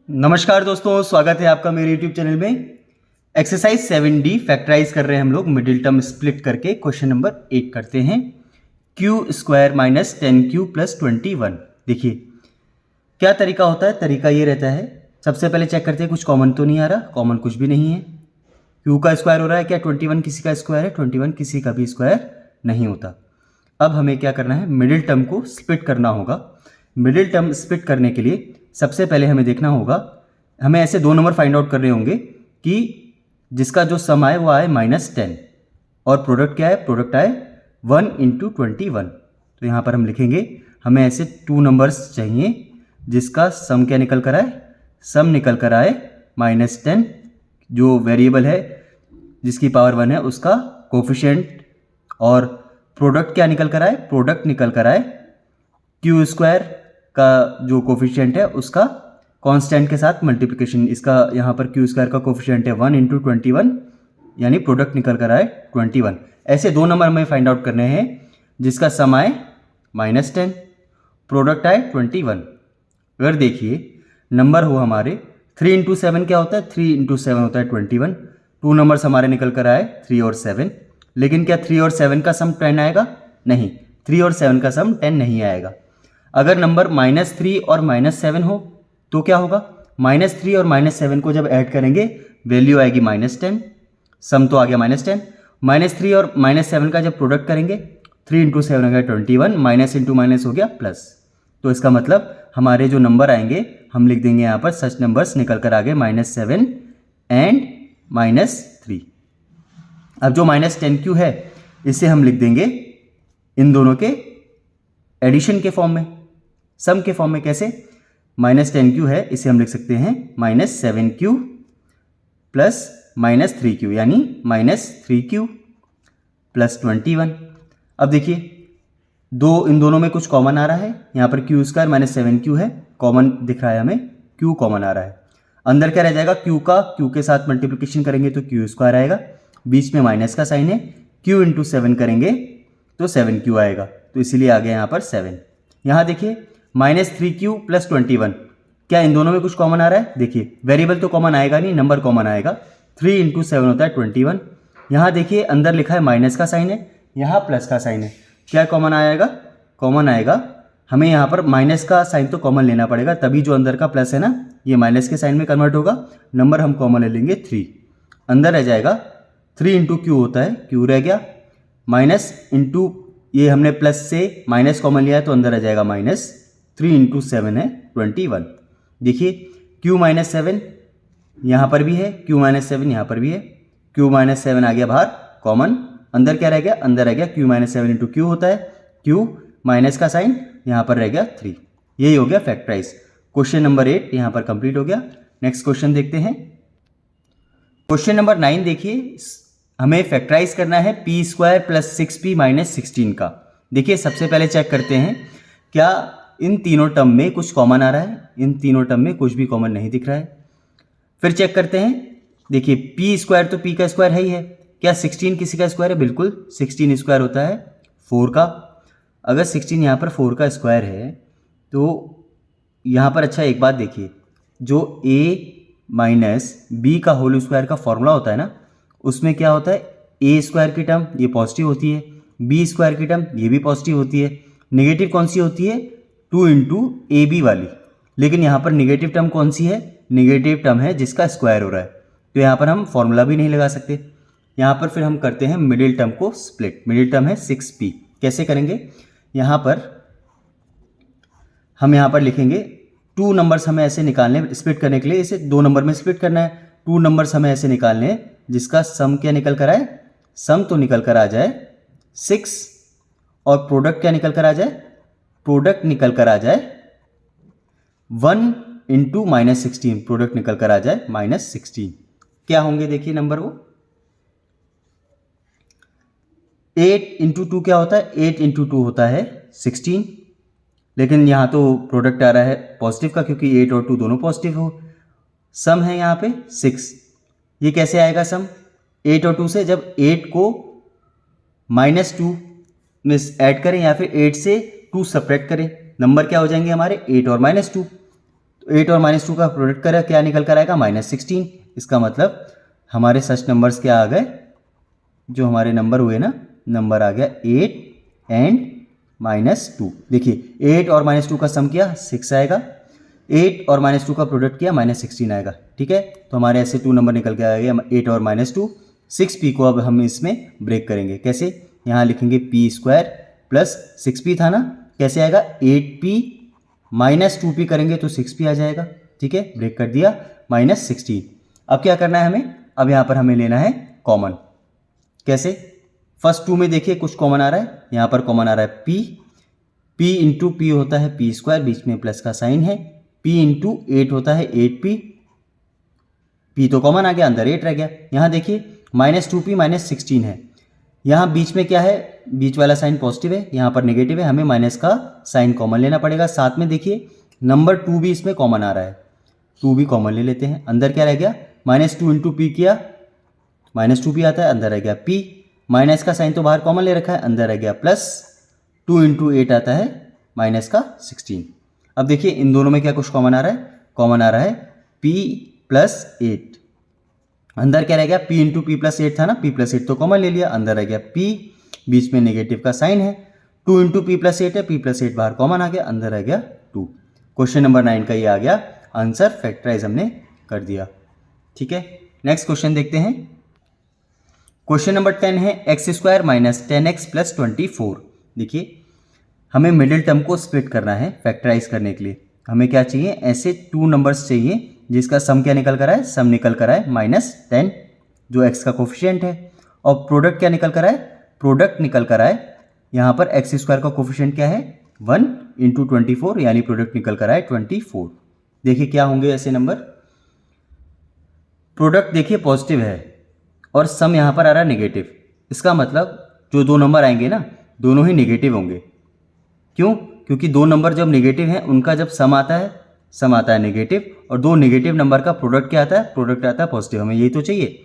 नमस्कार दोस्तों, स्वागत है आपका मेरे YouTube चैनल में। एक्सरसाइज 7D फैक्टराइज कर रहे हैं हम लोग मिडिल टर्म स्प्लिट करके। क्वेश्चन नंबर 8 करते हैं। Q square minus 10Q plus 21। देखिए क्या तरीका होता है। तरीका ये रहता है, सबसे पहले चेक करते हैं कुछ कॉमन तो नहीं आ रहा। कॉमन कुछ भी नहीं है। क्यू का स्क्वायर हो रहा है क्या? 21 किसी का स्क्वायर है? 21 किसी का भी स्क्वायर नहीं होता। अब हमें क्या करना है, मिडिल टर्म को स्प्लिट करना होगा। मिडिल टर्म स्प्लिट करने के लिए सबसे पहले हमें देखना होगा, हमें ऐसे दो नंबर फाइंड आउट करने होंगे कि जिसका जो सम आए वो आए -10 और प्रोडक्ट क्या है, प्रोडक्ट आए 1 × 21। तो यहाँ पर हम लिखेंगे हमें ऐसे टू नंबर्स चाहिए जिसका सम क्या निकल कर आए, सम निकल कर आए -10, जो वेरिएबल है जिसकी पावर 1 है उसका कोफिशिएंट, और प्रोडक्ट क्या निकल कर आए, प्रोडक्ट निकल कर आए क्यू स्क्वायर का जो कोफिशिएंट है उसका कांस्टेंट के साथ मल्टीप्लिकेशन। इसका यहाँ पर क्यू स्क्वायर का कोफिशिएंट है 1 × 21, यानी प्रोडक्ट निकल कर आए 21। ऐसे दो नंबर हमें फाइंड आउट करने हैं जिसका सम आए -10, प्रोडक्ट आए 21। अगर देखिए नंबर हो हमारे 3 × 7 क्या होता है, 3 × 7 होता है 21। टू नंबर्स हमारे निकल कर आए 3 और 7। लेकिन क्या 3 और 7 का सम 10 आएगा? नहीं, 3 और 7 का सम 10 नहीं आएगा। अगर नंबर -3 और -7 हो तो क्या होगा, -3 और -7 को जब ऐड करेंगे वैल्यू आएगी -10, सम तो आ गया -10। -3 और -7 का जब प्रोडक्ट करेंगे 3 × 7 हो गया 21, माइनस इंटू माइनस हो गया प्लस। तो इसका मतलब हमारे जो नंबर आएंगे हम लिख देंगे यहाँ पर सच नंबर्स निकल कर आ गए -7 एंड -3। अब जो -10Q है इसे हम लिख देंगे इन दोनों के एडिशन के फॉर्म में, सम के फॉर्म में। कैसे? -10Q है, इसे हम लिख सकते हैं -7Q प्लस -3Q, यानी -3Q प्लस 21। अब देखिए इन दोनों में कुछ कॉमन आ रहा है। यहाँ पर क्यू स्क्वायर -7Q है, कॉमन दिख रहा है हमें, Q कॉमन आ रहा है। अंदर क्या रह जाएगा, Q का Q के साथ मल्टीप्लिकेशन करेंगे तो Q स्क्वायर आएगा, बीच में माइनस का साइन है, Q × 7 करेंगे तो 7Q आएगा, तो इसीलिए आ गया यहाँ पर 7। यहाँ देखिए -3Q प्लस 21, क्या इन दोनों में कुछ कॉमन आ रहा है? देखिए वेरिएबल तो कॉमन आएगा नहीं, नंबर कॉमन आएगा। 3 × 7 होता है 21। यहाँ देखिए अंदर लिखा है माइनस का साइन है, यहाँ प्लस का साइन है, क्या कॉमन आएगा? कॉमन आएगा। हमें यहाँ पर माइनस का साइन तो कॉमन लेना पड़ेगा, तभी जो अंदर का प्लस है ना ये माइनस के साइन में कन्वर्ट होगा। नंबर हम कॉमन ले लेंगे 3, अंदर रह जाएगा 3 × Q होता है, Q रह गया, माइनस इंटू ये हमने प्लस से माइनस कॉमन लिया है तो अंदर आ जाएगा -3 × 7 है 21। देखिए Q -7 यहाँ पर भी है, Q -7 यहाँ पर भी है, Q -7 आ गया बाहर कॉमन, अंदर क्या रह गया, अंदर रह गया Q -7 × Q होता है, Q माइनस का साइन यहाँ पर रह गया 3। यही हो गया फैक्टराइज। क्वेश्चन नंबर 8 यहाँ पर कंप्लीट हो गया। नेक्स्ट क्वेश्चन देखते हैं। क्वेश्चन नंबर 9 देखिए, हमें फैक्टराइज करना है p² + 6p - 16 का। देखिए सबसे पहले चेक करते हैं क्या इन तीनों टर्म में कुछ कॉमन आ रहा है। इन तीनों टर्म में कुछ भी कॉमन नहीं दिख रहा है। फिर चेक करते हैं, देखिए p² तो p का स्क्वायर है ही है, क्या 16 किसी का स्क्वायर है? बिल्कुल, 16 स्क्वायर होता है 4 का। अगर 16 यहाँ पर 4 का स्क्वायर है तो यहाँ पर अच्छा एक बात देखिए, जो a - b का होल स्क्वायर का फॉर्मूला होता है ना, उसमें क्या होता है, a² की टर्म ये पॉजिटिव होती है, b² की टर्म ये भी पॉजिटिव होती है। नेगेटिव कौन सी होती है? 2 × AB वाली। लेकिन यहाँ पर नेगेटिव टर्म कौन सी है? नेगेटिव टर्म है जिसका स्क्वायर हो रहा है, तो यहाँ पर हम फॉर्मूला भी नहीं लगा सकते। यहाँ पर फिर हम करते हैं मिडिल टर्म को स्प्लिट। मिडिल टर्म है 6p। कैसे करेंगे? यहाँ पर हम यहाँ पर लिखेंगे टू नंबर्स हमें ऐसे निकालने, स्प्लिट करने के लिए इसे दो नंबर में स्प्लिट करना है। टू नंबर्स हमें ऐसे निकालने हैं जिसका सम क्या निकल कर आए, सम तो निकल कर आ जाए 6 और प्रोडक्ट क्या निकल कर आ जाए, प्रोडक्ट निकल कर आ जाए 1 × -16, प्रोडक्ट निकल कर आ जाए -16। क्या होंगे देखिए नंबर वो, 8 × 2 क्या होता है, 8 × 2 होता है 16। लेकिन यहाँ तो प्रोडक्ट आ रहा है पॉजिटिव का, क्योंकि 8 और 2 दोनों पॉजिटिव हो। सम है यहाँ पे 6, ये कैसे आएगा सम 8 और 2 से? जब 8 को -2 में ऐड करें या फिर 8 से 2 सब्ट्रैक्ट करें, नंबर क्या हो जाएंगे हमारे 8 और -2। तो 8 और -2 का प्रोडक्ट करें क्या निकल कर आएगा -16। इसका मतलब हमारे सच नंबर्स क्या आ गए, जो हमारे नंबर हुए ना, नंबर आ गया 8 एंड -2। देखिए 8 और -2 का सम किया 6 आएगा, 8 और -2 का प्रोडक्ट किया -16 आएगा। ठीक है, तो हमारे ऐसे 2 नंबर निकल के आ गया 8 और -2। 6p को अब हम इसमें ब्रेक करेंगे। कैसे, यहाँ लिखेंगे p² प्लस 6p था ना, कैसे आएगा 8p -2p करेंगे तो 6p आ जाएगा। ठीक है, ब्रेक कर दिया -16। अब क्या करना है हमें, अब यहाँ पर हमें लेना है कॉमन। कैसे, फर्स्ट 2 में देखिए कुछ कॉमन आ रहा है, यहाँ पर कॉमन आ रहा है p इंटू पी होता है p², बीच में प्लस का साइन है, p इंटू 8 होता है 8p, p तो कॉमन आ गया, अंदर 8 रह गया। यहाँ देखिए -2p -16 है, यहाँ बीच में क्या है, बीच वाला साइन पॉजिटिव है, यहाँ पर नेगेटिव है, हमें माइनस का साइन कॉमन लेना पड़ेगा। साथ में देखिए नंबर 2 भी इसमें कॉमन आ रहा है, 2 भी कॉमन ले लेते हैं। अंदर क्या रह गया, -2 इंटू पी किया -2p आता है, अंदर रह गया p, माइनस का साइन तो बाहर कॉमन ले रखा है, अंदर रह गया +2 इंटू 8 आता है -16। अब देखिए इन दोनों में क्या कुछ कॉमन आ रहा है, कॉमन आ रहा है p + 8, अंदर क्या रह गया, p इंटू पी प्लस 8 था ना, p + 8 तो कॉमन ले लिया, अंदर रह गया p, बीच में नेगेटिव का साइन है, 2 इंटू पी प्लस 8 है, p + 8 बाहर कॉमन आ गया, अंदर रह गया 2। क्वेश्चन नंबर 9 का ये आ गया आंसर, फैक्टराइज हमने कर दिया। ठीक है, नेक्स्ट क्वेश्चन देखते हैं। क्वेश्चन नंबर 10 है x² - 10x + 24। देखिए हमें मिडिल टर्म को स्प्लिट करना है फैक्टराइज करने के लिए। हमें क्या चाहिए, ऐसे 2 नंबर्स चाहिए जिसका सम क्या निकल कर आए, सम निकल कर आए -10 जो x का कोफिशिएंट है, और प्रोडक्ट क्या निकल कर आए, प्रोडक्ट निकल कर आए, यहाँ पर x² का कोफिशिएंट क्या है 1 इंटू 24, यानी प्रोडक्ट निकल कर आए 24। देखिए क्या होंगे ऐसे नंबर, प्रोडक्ट देखिए पॉजिटिव है और सम यहाँ पर आ रहा है नेगेटिव, इसका मतलब जो 2 नंबर आएंगे ना, दोनों ही नेगेटिव होंगे। क्यों, क्योंकि 2 नंबर जब नेगेटिव हैं उनका जब सम आता है नेगेटिव, और 2 नेगेटिव नंबर का प्रोडक्ट क्या आता है, प्रोडक्ट आता है पॉजिटिव। हमें यही तो चाहिए।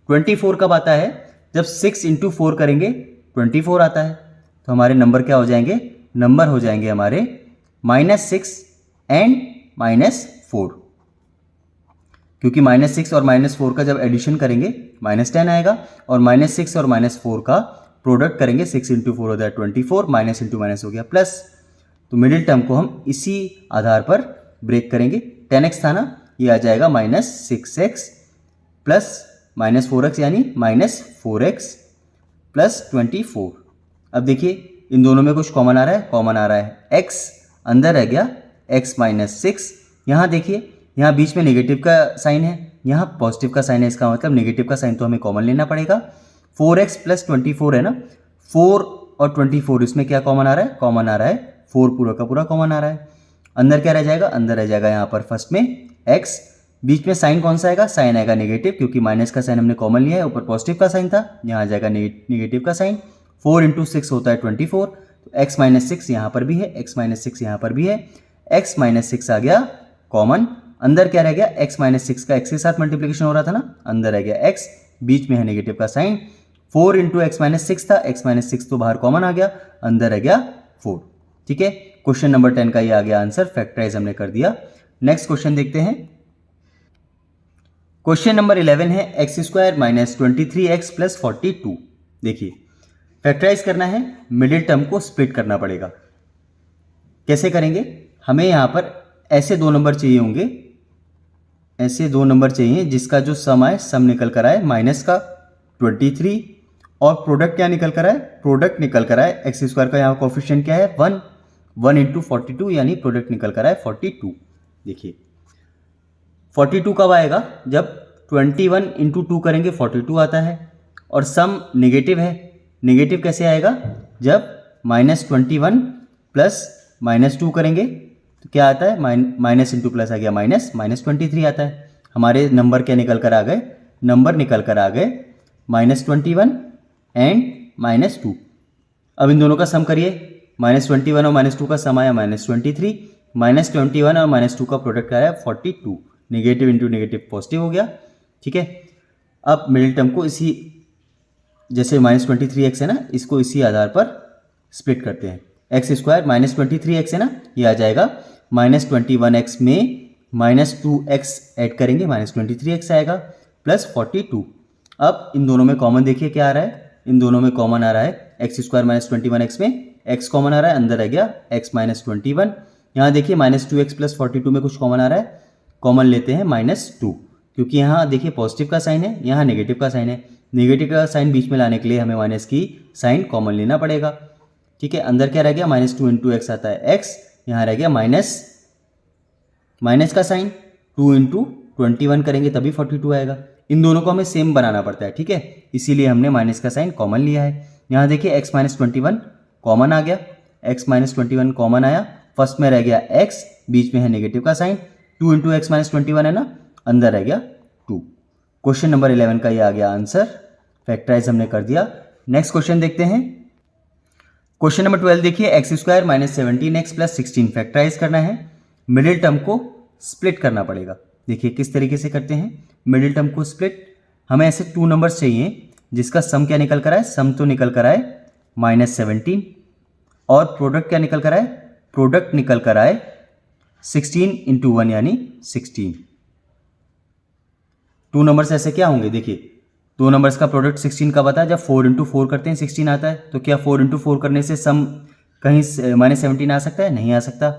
24 कब आता है, जब 6 इंटू 4 करेंगे 24 आता है, तो हमारे नंबर क्या हो जाएंगे, नंबर हो जाएंगे हमारे -6 एंड -4, क्योंकि -6 और -4 का जब एडिशन करेंगे -10 आएगा, और -6 और -4 का प्रोडक्ट करेंगे 6 इंटू 4 होता है 24, माइनस इंटू माइनस हो गया प्लस। तो मिडिल टर्म को हम इसी आधार पर ब्रेक करेंगे। 10x था ना, ये आ जाएगा -6x प्लस -4x, यानी -4x प्लस 24। अब देखिए इन दोनों में कुछ कॉमन आ रहा है, कॉमन आ रहा है x, अंदर रह गया x -6। यहाँ देखिए यहाँ बीच में नेगेटिव का साइन है, यहाँ पॉजिटिव का साइन है, इसका मतलब नेगेटिव का साइन तो हमें कॉमन लेना पड़ेगा। 4x प्लस 24 है ना, 4 और 24 इसमें क्या कॉमन आ रहा है, कॉमन आ रहा है 4 पूरा का पूरा कॉमन आ रहा है। अंदर क्या रह जाएगा, अंदर रह जाएगा यहाँ पर फर्स्ट में x, बीच में साइन कौन सा आएगा, साइन आएगा नेगेटिव, क्योंकि माइनस का साइन हमने कॉमन लिया है, ऊपर पॉजिटिव का साइन था, यहाँ आ जाएगा नेगेटिव का साइन। 4 इंटू 6 होता है 24, तो x -6 यहाँ पर भी है, x -6 यहाँ पर भी है, x -6 आ गया कॉमन। अंदर क्या रह गया, x -6 का x के साथ मल्टीप्लिकेशन हो रहा था ना, अंदर रह गया x, बीच में है नेगेटिव का साइन। 4 इंटू x -6 था, x -6 तो बाहर कॉमन आ गया, अंदर रह गया 4। ठीक है, क्वेश्चन नंबर 10 का ये आ गया आंसर, फैक्टराइज हमने कर दिया। नेक्स्ट क्वेश्चन देखते हैं। क्वेश्चन नंबर 11 है x² - 23x + 42। देखिए फैक्टराइज करना है, मिडिल टर्म को स्प्लिट करना पड़ेगा। कैसे करेंगे, हमें यहाँ पर ऐसे 2 नंबर चाहिए होंगे, ऐसे 2 नंबर चाहिए जिसका जो सम आए, सम निकल कर आए माइनस का 23, और प्रोडक्ट क्या निकल कर आए, प्रोडक्ट निकल कर आए x² का यहाँ कोफिशिएंट क्या है 1 इंटू 42, यानी प्रोडक्ट निकल कर आए 42। देखिए 42 कब आएगा, जब 21 इंटू 2 करेंगे 42 आता है, और सम नेगेटिव है। नेगेटिव कैसे आएगा, जब -21 प्लस -2 करेंगे तो क्या आता है, माइनस इंटू प्लस आ गया माइनस, -23 आता है। हमारे नंबर क्या निकल कर आ गए, नंबर निकल कर आ गए -21 एंड -2। अब इन दोनों का सम करिए, -21 और -2 का सम आया -23, -21 और -2 का प्रोडक्ट आया 42, नेगेटिव इंटू नेगेटिव पॉजिटिव हो गया। ठीक है, अब मिडिल टर्म को इसी, जैसे -23x है ना, इसको इसी आधार पर स्प्लिट करते हैं। x² -23x है ना, ये आ जाएगा -21x में -2x ऐड करेंगे, -23x आएगा प्लस 42। अब इन दोनों में कॉमन देखिए क्या आ रहा है, इन दोनों में कॉमन आ रहा है x² - 21x में x कॉमन आ रहा है, अंदर रह गया x - 21। यहाँ देखिए -2x प्लस 42 में कुछ कॉमन आ रहा है, कॉमन लेते हैं -2, क्योंकि यहाँ देखिए पॉजिटिव का साइन है, यहाँ नेगेटिव का साइन है। नेगेटिव का साइन बीच में लाने के लिए हमें माइनस की साइन कॉमन लेना पड़ेगा। ठीक है, अंदर क्या रह गया, -2 × x आता है x, यहाँ रह गया माइनस का साइन, 2 × 21 करेंगे तभी 42 आएगा। इन दोनों को हमें सेम बनाना पड़ता है, ठीक है, इसीलिए हमने माइनस का साइन कॉमन लिया है। यहाँ देखिए x - 21 कॉमन आ गया, x - 21 कॉमन आया, फर्स्ट में रह गया x, बीच में है नेगेटिव का साइन, 2 × x - 21 है ना, अंदर रह गया 2। क्वेश्चन नंबर 11 का ये आ गया आंसर, फैक्टराइज हमने कर दिया। नेक्स्ट क्वेश्चन देखते हैं। क्वेश्चन नंबर 12 देखिए, x² - 17x + 16 फैक्टराइज करना है, मिडिल टर्म को स्प्लिट करना पड़ेगा। देखिए किस तरीके से करते हैं मिडिल टर्म को स्प्लिट। हमें ऐसे 2 नंबर्स चाहिए जिसका सम क्या निकल कर आए, सम तो निकल कर आए -17, और प्रोडक्ट क्या निकल कर आए, प्रोडक्ट निकल कर आए 16 × 1 यानी 16। 2 नंबर्स ऐसे क्या होंगे, देखिए 2 नंबर्स का प्रोडक्ट 16 कब आता है, जब 4 × 4 करते हैं 16 आता है। तो क्या 4 × 4 करने से सम कहीं -17 आ सकता है, नहीं आ सकता।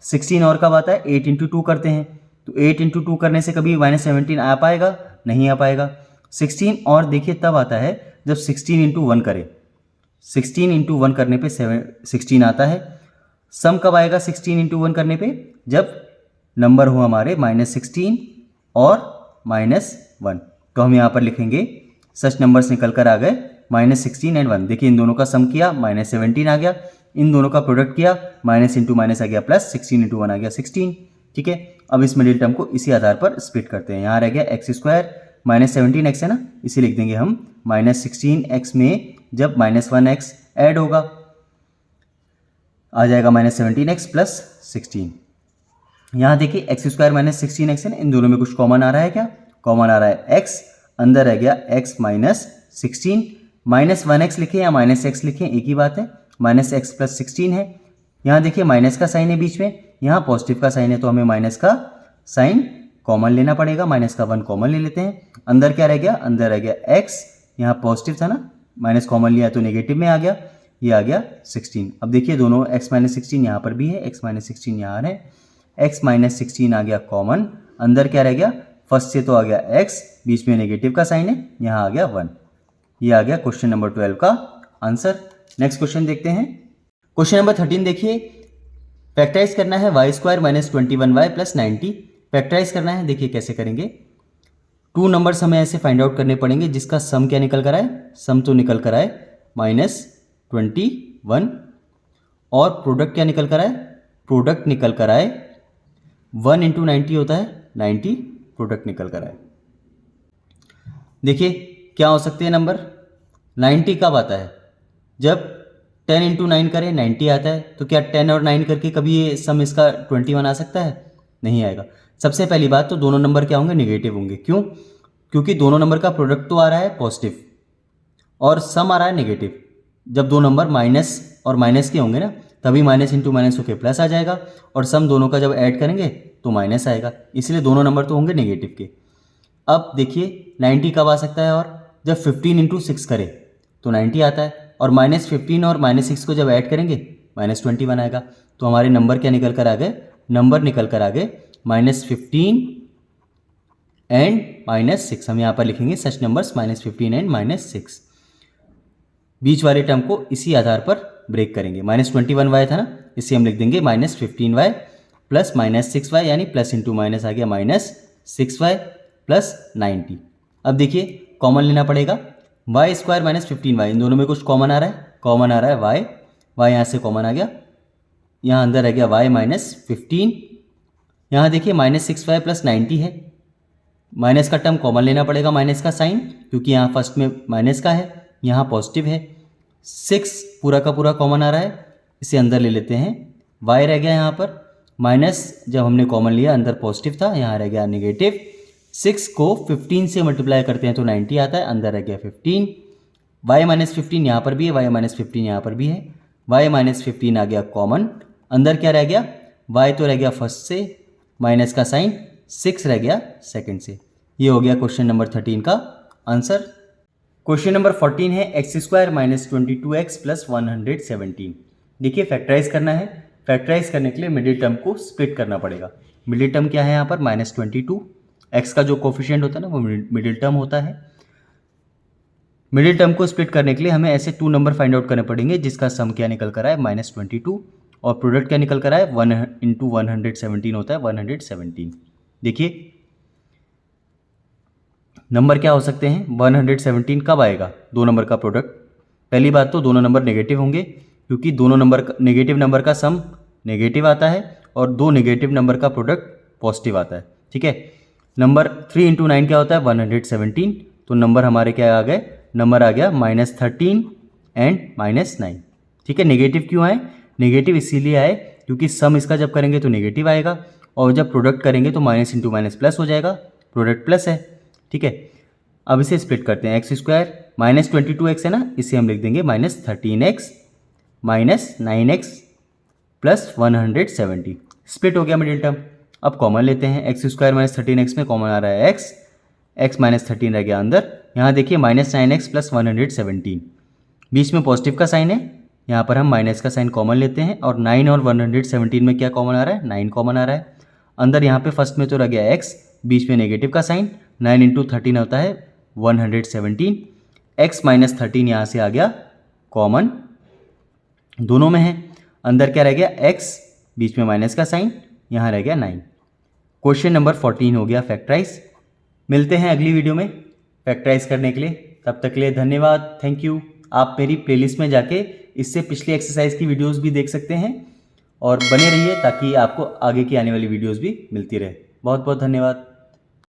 16 और कब आता है, 8 × 2 करते हैं, तो 8 × 2 करने से कभी -17 आ पाएगा, नहीं आ पाएगा। 16 और देखिए तब आता है जब 16 × 1 करें, 16 × 1 करने पे 16 आता है। सम कब आएगा 16 × 1 करने पे, जब नंबर हो हमारे -16 और -1। तो हम यहाँ पर लिखेंगे सच नंबर्स निकल कर आ गए -16 और 1। देखिए इन दोनों का सम किया -17 आ गया, इन दोनों का प्रोडक्ट किया माइनस इंटू माइनस आ गया प्लस, 16 × 1 आ गया 16। ठीक है, अब इस मिडिल टर्म को इसी आधार पर स्प्लिट करते हैं। यहाँ रह गया x² -17x है ना, इसे लिख देंगे हम -16x में जब -1x ऐड होगा आ जाएगा -17x प्लस 16। यहाँ देखिए x² -16x है ना, इन दोनों में कुछ कॉमन आ रहा है, क्या कॉमन आ रहा है x, अंदर रह गया x -16, -1x लिखें या -x लिखें एक ही बात है, -x प्लस 16 है। यहाँ देखिए माइनस का साइन है बीच में, यहाँ पॉजिटिव का साइन है तो हमें माइनस का साइन कॉमन लेना पड़ेगा, माइनस का 1 कॉमन ले लेते हैं। अंदर क्या रह गया, अंदर रह गया x, यहाँ पॉजिटिव था ना, माइनस कॉमन लिया तो नेगेटिव में आ गया, ये आ गया 16। अब देखिए दोनों x -16 यहाँ पर भी है, x -16 यहाँ है, x -16 आ गया कॉमन, अंदर क्या रह गया, फर्स्ट से तो आ गया x, बीच में नेगेटिव का साइन है, यहाँ आ गया 1। ये आ गया क्वेश्चन नंबर 12 का आंसर। नेक्स्ट क्वेश्चन देखते हैं। क्वेश्चन नंबर 13 देखिए, फैक्टराइज करना है y² -21y प्लस 90। फैक्टराइज करना है, देखिए कैसे करेंगे। 2 नंबर्स हमें ऐसे फाइंड आउट करने पड़ेंगे जिसका सम क्या निकल कर आए, सम तो निकल कर आए -21, और प्रोडक्ट क्या निकल कर आए, प्रोडक्ट निकल कर आए 1 × 90 होता है 90, प्रोडक्ट निकल कर आए। देखिए क्या हो सकते हैं नंबर, 90 कब आता है, जब 10 × 9 करें 90 आता है। तो क्या 10 और 9 करके कभी ये सम इसका 21 आ सकता है, नहीं आएगा। सबसे पहली बात तो दोनों नंबर क्या होंगे, नेगेटिव होंगे। क्यों, क्योंकि दोनों नंबर का प्रोडक्ट तो आ रहा है पॉजिटिव और सम आ रहा है नेगेटिव। जब दो नंबर माइनस और माइनस के होंगे ना, तभी माइनस इंटू माइनस होकर प्लस आ जाएगा, और सम दोनों का जब ऐड करेंगे तो माइनस आएगा, इसलिए दोनों नंबर तो होंगे नेगेटिव के। अब देखिए 90 कब आ सकता है, और जब 15 × 6 करें तो 90 आता है, और -15 और -6 को जब ऐड करेंगे -21 आएगा। तो हमारे नंबर क्या निकल कर आ गए, नंबर निकल कर आ गए -15 एंड -6। हम यहाँ पर लिखेंगे सच नंबर्स -15 एंड -6। बीच वाले टर्म को इसी आधार पर ब्रेक करेंगे। -21y था ना, इसे हम लिख देंगे -15y प्लस -6y, यानी प्लस इंटू माइनस आ गया -6y प्लस 90। अब देखिए कॉमन लेना पड़ेगा, y² -15y, इन दोनों में कुछ कॉमन आ रहा है, कॉमन आ रहा है y यहाँ से कॉमन आ गया, यहाँ अंदर रह गया y -15, यहाँ देखिए -6y प्लस 90 है, माइनस का टर्म कॉमन लेना पड़ेगा, माइनस का साइन, क्योंकि यहाँ फर्स्ट में माइनस का है, यहाँ पॉजिटिव है। 6 पूरा का पूरा कॉमन आ रहा है, इसे अंदर ले लेते हैं, y रह गया यहाँ पर, माइनस जब हमने कॉमन लिया अंदर पॉजिटिव था, यहाँ रह गया नेगेटिव। 6 को 15 से मल्टीप्लाई करते हैं तो 90 आता है, अंदर रह गया 15। y -15 यहाँ पर भी है, y -15 यहाँ पर भी है, y -15 आ गया कॉमन, अंदर क्या रह गया, y तो रह गया फर्स्ट से, माइनस का साइन 6 रह गया सेकंड से। ये हो गया क्वेश्चन नंबर 13 का आंसर। क्वेश्चन नंबर 14 है x square minus 22x plus 117। देखिए फैक्टराइज करना है। फैक्टराइज करने के लिए मिडिल टर्म को स्प्लिट करना पड़ेगा। मिडिल टर्म क्या है यहाँ पर -22, एक्स का जो कोफिशिएंट होता है ना वो मिडिल टर्म होता है। मिडिल टर्म को स्प्लिट करने के लिए हमें ऐसे 2 नंबर फाइंड आउट करने पड़ेंगे जिसका सम क्या निकल कर आए -22 और प्रोडक्ट क्या निकल कर आए 1 × 117 होता है 117। देखिए नंबर क्या हो सकते हैं 117 कब आएगा, 2 नंबर का प्रोडक्ट। पहली बात तो दोनों नंबर नेगेटिव होंगे क्योंकि दोनों नंबर नेगेटिव नंबर का सम नेगेटिव आता है और 2 नेगेटिव नंबर का प्रोडक्ट पॉजिटिव आता है। ठीक है, नंबर 3 × 9 क्या होता है 117, तो नंबर हमारे क्या आ गए, नंबर आ गया -13 एंड -9। ठीक है, नेगेटिव क्यों आए, नेगेटिव इसीलिए आए क्योंकि सम इसका जब करेंगे तो नेगेटिव आएगा और जब प्रोडक्ट करेंगे तो माइनस इंटू माइनस प्लस हो जाएगा, प्रोडक्ट प्लस है। ठीक है, अब इसे स्प्लिट करते हैं। एक्स स्क्वायर -22x है ना, इसे हम लिख देंगे -13x -9x प्लस 170। स्प्लिट हो गया मिडिल टर्म। अब कॉमन लेते हैं, एक्स स्क्वायर -13x में कॉमन आ रहा है x, x -13 रह गया अंदर। यहाँ देखिए -9x प्लस 117, बीच में पॉजिटिव का साइन है, यहाँ पर हम माइनस का साइन कॉमन लेते हैं और 9 और 117 में क्या कॉमन आ रहा है 9 कॉमन आ रहा है। अंदर यहाँ पे फर्स्ट में तो रह गया x, बीच में नेगेटिव का साइन, 9 × 13 होता है 117, x -13 यहाँ से आ गया कॉमन, दोनों में है। अंदर क्या रह गया x, बीच में माइनस का साइन, यहाँ रह गया 9। क्वेश्चन नंबर 14 हो गया फैक्टराइज। मिलते हैं अगली वीडियो में फैक्टराइज करने के लिए, तब तक के लिए धन्यवाद, थैंक यू। आप मेरी प्लेलिस्ट में जाके इससे पिछली एक्सरसाइज की वीडियोस भी देख सकते हैं और बने रहिए ताकि आपको आगे की आने वाली वीडियोस भी मिलती रहे। बहुत बहुत धन्यवाद।